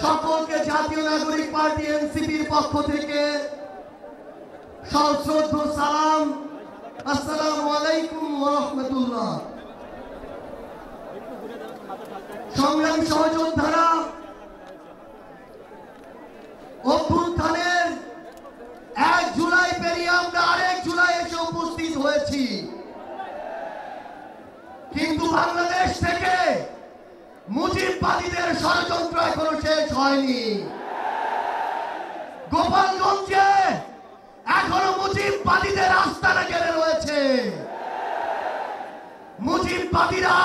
সকলকে জাতীয় নাগরিক পার্টি এনসিপির পক্ষ থেকে সশ্রদ্ধ সালাম। আসসালামু আলাইকুম ওয়া রাহমাতুল্লাহ। সংগ্রামী সহযোদ্ধারা, অভ্যুত্থানের 1 জুলাই পেরিয়ে আমরা আরেক জুলাই এসে উপস্থিত হয়েছি, কিন্তু বাংলাদেশ থেকে মুজিববাদীদের ষড়যন্ত্র এখনো শেষ হয়নি। গোপালগঞ্জে এখনো মুজিববাদীদের আস্তানা ঘিরে রয়েছে। মুজিববাদীরা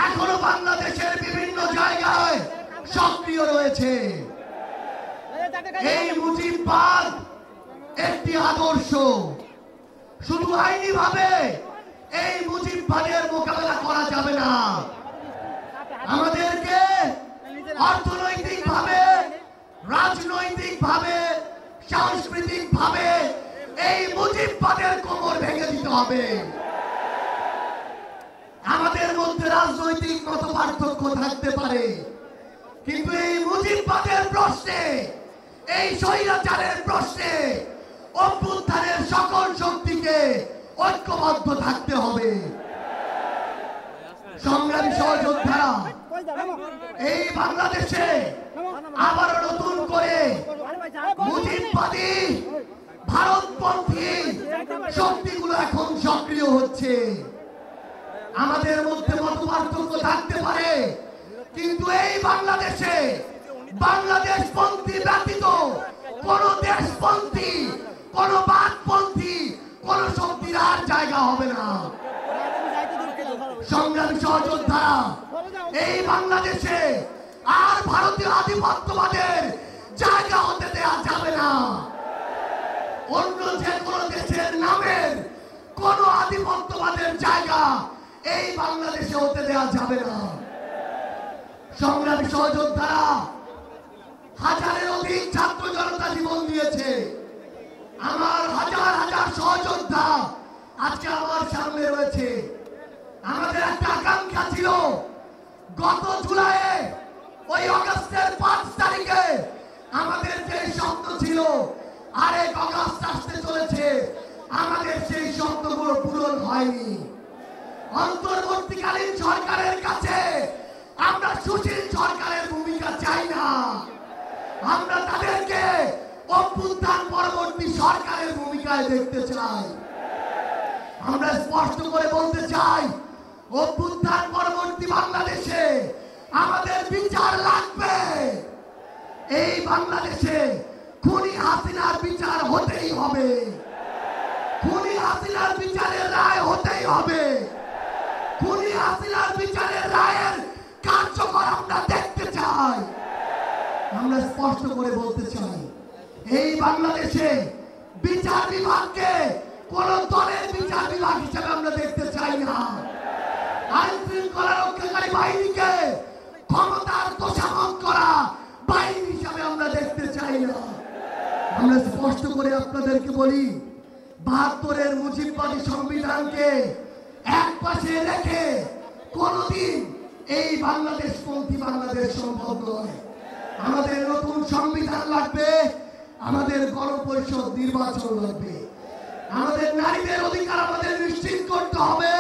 এখনো বাংলাদেশের বিভিন্ন জায়গায় সক্রিয় রয়েছে। এই মুজিববাদ একটি আদর্শ। শুধু আইনি ভাবে এই মুজিববাদের মোকাবেলা করা যাবে না। আমাদেরকে অর্থনৈতিক ভাবে, রাজনৈতিক ভাবে, সাংস্কৃতিক ভাবে এই মুজিববাদের কোমর ভেঙে দিতে হবে। আমাদের মধ্যে রাজনৈতিক মতপার্থক্য থাকতে পারে, কিন্তু এই মুজিববাদের প্রশ্নে, এই স্বৈরাচারের প্রশ্নে অভ্যুত্থানের সকল শক্তিকে ঐক্যবদ্ধ থাকতে হবে। সংগ্রামী সহযোদ্ধারা, এই বাংলাদেশে আবারও নতুন করে মুজিববাদী ভারতপন্থী শক্তিগুলো এখন সক্রিয় হচ্ছে। আমাদের মধ্যে মতপার্থক্য থাকতে পারে, কিন্তু এই বাংলাদেশে বাংলাদেশপন্থী ব্যতীত কোন দেশপন্থী, কোন বাদপন্থী, কোন শক্তির আর জায়গা হবে না। সংগ্রামী সহযোদ্ধারা, এই বাংলাদেশে আর ভারতীয় আধিপত্যবাদের জায়গা হতে দেওয়া যাবে না। অন্য যে কোন দেশের নামের কোন আধিপত্যবাদের জায়গা এই বাংলাদেশে হতে দেওয়া যাবে না। সংগ্রামী সহযোদ্ধারা, হাজারের অধিক ছাত্র জনতা জীবন দিয়েছে। আমার হাজার হাজার সহযোদ্ধা আজকে আমার সামনে রয়েছে। আমাদের একটা আকাঙ্ক্ষা ছিল, গত জুলাইয়ে ওই আগস্টের 5 তারিখে আমাদের যে স্বপ্ন ছিল, আরেক আগস্ট আসতে চলেছে, আমাদের সেই স্বপ্নগুলো পূরণ হয়নি। অন্তর্বর্তীকালীন সরকারের কাছে আমরা সুশীল সরকারের ভূমিকা চাই না। আমরা তাদেরকে অভ্যুত্থান পরবর্তী সরকারের ভূমিকায় দেখতে চাই। আমরা স্পষ্ট করে বলতে চাই, অভ্যুত্থান পরবর্তী বাংলাদেশে আমাদের বিচার লাগবে। এই বাংলাদেশে খুনি হাসিনার বিচার হতেই হবে। খুনি হাসিনার বিচারের রায় হতেই হবে। খুনি হাসিনার বিচারের রায়ের কার্যকর আমরা দেখতে চাই। আমরা স্পষ্ট করে বলতে চাই, এই বাংলাদেশে বিচার বিভাগকে কোন দলের বিচার বিভাগ হিসেবে আমরা দেখতে চাই না। আইন শৃঙ্খলা রক্ষাকারী বাহিনীকে ক্ষমতার তোষামত করা বাহিনী হিসাবে আমরা দেখতে চাই না। আমরা স্পষ্ট করে আপনাদেরকে বলি, 72-এর মুজিববাদী সংবিধানকে এক পাশে রেখে কোনদিন এই বাংলাদেশপন্থী বাংলাদেশ সম্ভব নয়। আমাদের নতুন সংবিধান লাগবে, আমাদের গণপরিষদ নির্বাচন লাগবে, আমাদের নারীদের অধিকার আমাদের নিশ্চিত করতে হবে,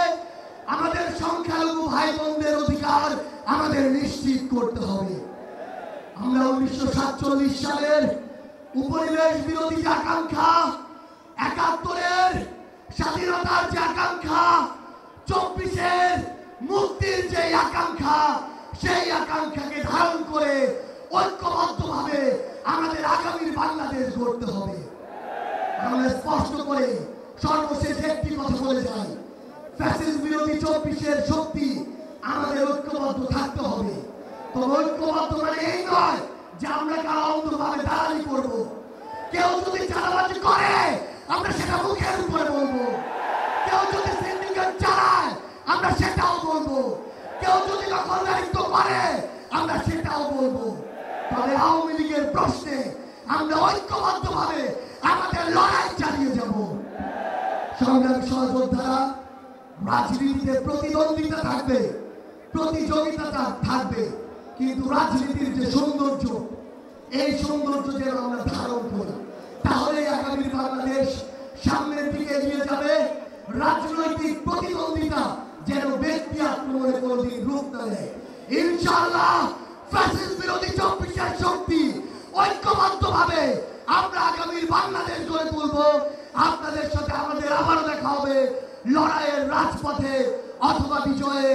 আমাদের সংখ্যালঘু ভাই বোনদের অধিকার আমাদের নিশ্চিত করতে হবে। আমরা 1947 সালের উপনিবেশ বিরোধী যে আকাঙ্ক্ষা, 71-এর স্বাধীনতার যে আকাঙ্ক্ষা, 24-এর মুক্তির যে আকাঙ্ক্ষা, সেই আকাঙ্ক্ষাকে ধারণ করে ঐক্যবদ্ধভাবে আমাদের আগামীর বাংলাদেশ গড়তে হবে। আমরা স্পষ্ট করে সর্বশেষ একটি কথা বলে যাই, ফ্যাসিস্ট বিরোধী 24-এর শক্তি আমাদের ঐক্যবদ্ধ থাকতে হবে। তো ঐক্যবদ্ধ মানে এই নয় যে আমরা কারো অন্ধভাবে দালালি করব। কেউ যদি চাঁদাবাজি করে আমরা সেটা মুখের উপরে বলবো, কেউ যদি সিন্ডিকেট চালায় আমরা সেটাও বলবো, কেউ যদি দখলদারিত্ব করে আমরা সেটাও বলবো। তবে আওয়ামী লীগের প্রশ্নে আমরা ঐক্যবদ্ধভাবে আমাদের লড়াই চালিয়ে যাব। সংগ্রামী সহযোদ্ধারা, রাজনীতিতে প্রতিদ্বন্দ্বিতা থাকবে, প্রতিযোগিতা থাকবে, কিন্তু রাজনীতির যে সৌন্দর্য, এই সৌন্দর্য যেন আমরা ধারণ করি, তাহলে আগামী বাংলাদেশ সামনের দিকে এগিয়ে যাবে। রাজনৈতিক প্রতিদ্বন্দ্বিতা যেন ব্যক্তি আক্রমণে কোনদিন রূপ না নেয়। ইনশাআল্লাহ ফ্যাসিস্ট বিরোধী 24 শক্তি ঐক্যবদ্ধভাবে আমরা আগামীর বাংলাদেশ গড়ে তুলব। আপনাদের সাথে আমাদের আবারও দেখা হবে লড়াইয়ের রাজপথে অথবা বিজয়ে।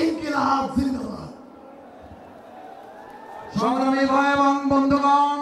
ইনকিলাব জিন্দাবাদ। সংগ্রামী ভাই এবং বন্ধুগণ,